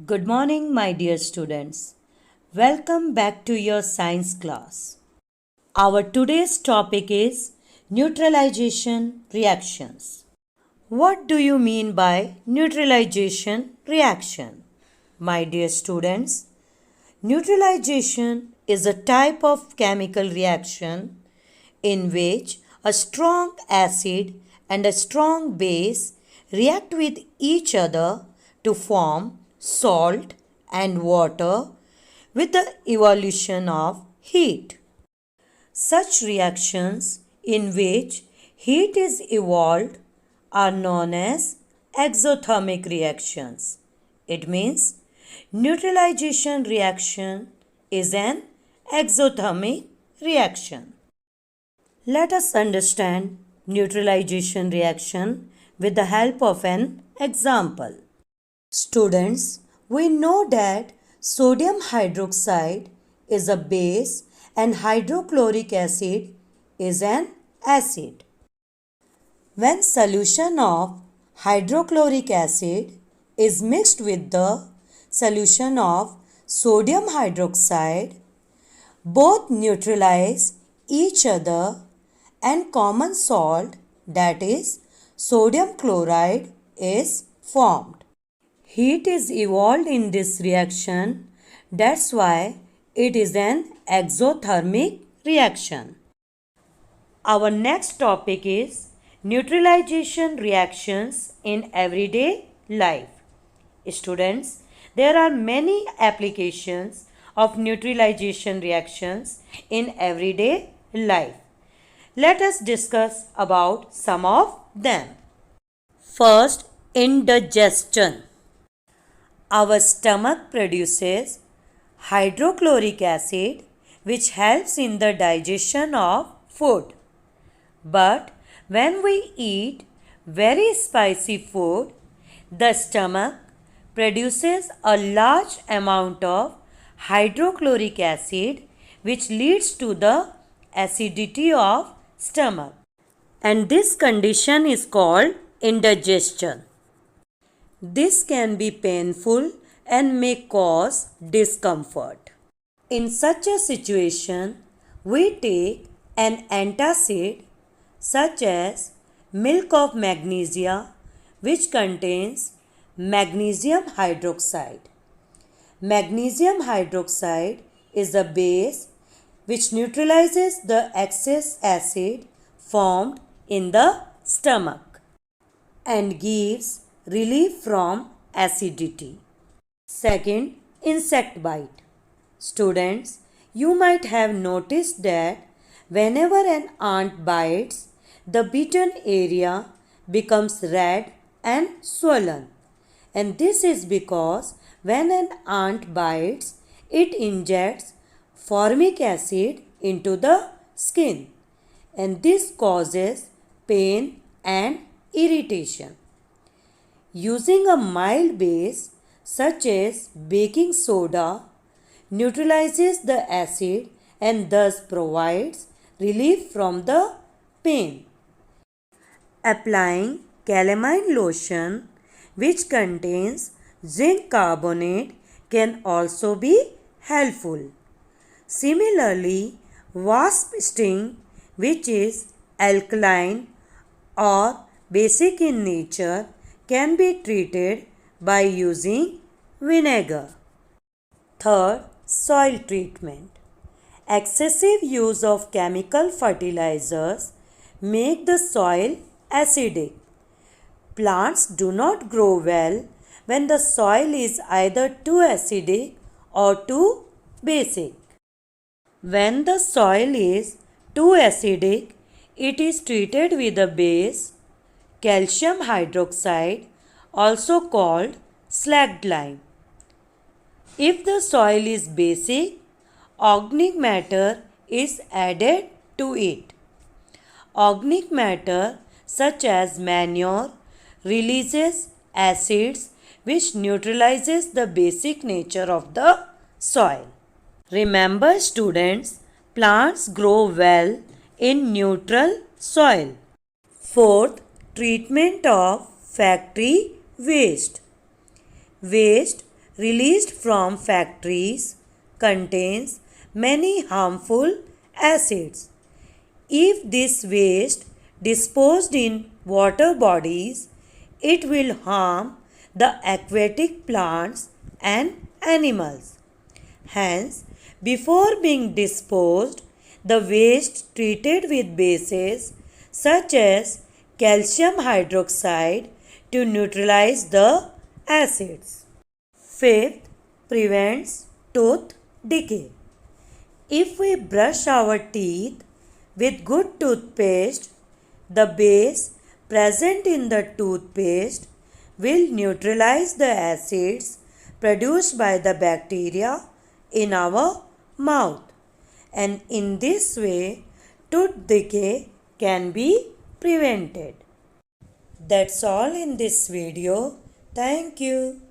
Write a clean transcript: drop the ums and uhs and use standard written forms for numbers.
Good morning, my dear students. Welcome back to your science class. Our today's topic is neutralization reactions. What do you mean by neutralization reaction? My dear students, neutralization is a type of chemical reaction in which a strong acid and a strong base react with each other to form salt and water with the evolution of heat. Such reactions in which heat is evolved are known as exothermic reactions. It means neutralization reaction is an exothermic reaction. Let us understand neutralization reaction with the help of an example. Students, we know that sodium hydroxide is a base and hydrochloric acid is an acid. When solution of hydrochloric acid is mixed with the solution of sodium hydroxide, both neutralize each other and common salt, that is sodium chloride, is formed. Heat is evolved in this reaction, that's why it is an exothermic reaction. Our next topic is neutralization reactions in everyday life. Students, there are many applications of neutralization reactions in everyday life. Let us discuss about some of them. First, indigestion. Our stomach produces hydrochloric acid which helps in the digestion of food. But when we eat very spicy food, the stomach produces a large amount of hydrochloric acid which leads to the acidity of stomach. And this condition is called indigestion. This can be painful and may cause discomfort. In such a situation, we take an antacid such as milk of magnesia which contains magnesium hydroxide. Magnesium hydroxide is a base which neutralizes the excess acid formed in the stomach and gives relief from acidity. Second, insect bite. Students, you might have noticed that whenever an ant bites, the bitten area becomes red and swollen. And this is because when an ant bites, it injects formic acid into the skin, and this causes pain and irritation. Using a mild base such as baking soda neutralizes the acid and thus provides relief from the pain. Applying calamine lotion which contains zinc carbonate can also be helpful. Similarly, wasp sting, which is alkaline or basic in nature, can be treated by using vinegar. Third, soil treatment. Excessive use of chemical fertilizers make the soil acidic. Plants do not grow well when the soil is either too acidic or too basic. When the soil is too acidic, it is treated with a base, calcium hydroxide, also called slacked lime. If the soil is basic, organic matter is added to it. Organic matter such as manure releases acids which neutralizes the basic nature of the soil. Remember students, plants grow well in neutral soil. Fourth, treatment of factory waste. Waste released from factories contains many harmful acids. If this waste disposed in water bodies, it will harm the aquatic plants and animals. Hence, before being disposed, the waste treated with bases such as calcium hydroxide to neutralize the acids. Fifth, prevents tooth decay. If we brush our teeth with good toothpaste, the base present in the toothpaste will neutralize the acids produced by the bacteria in our mouth, and in this way tooth decay can be prevented. That's all in this video. Thank you.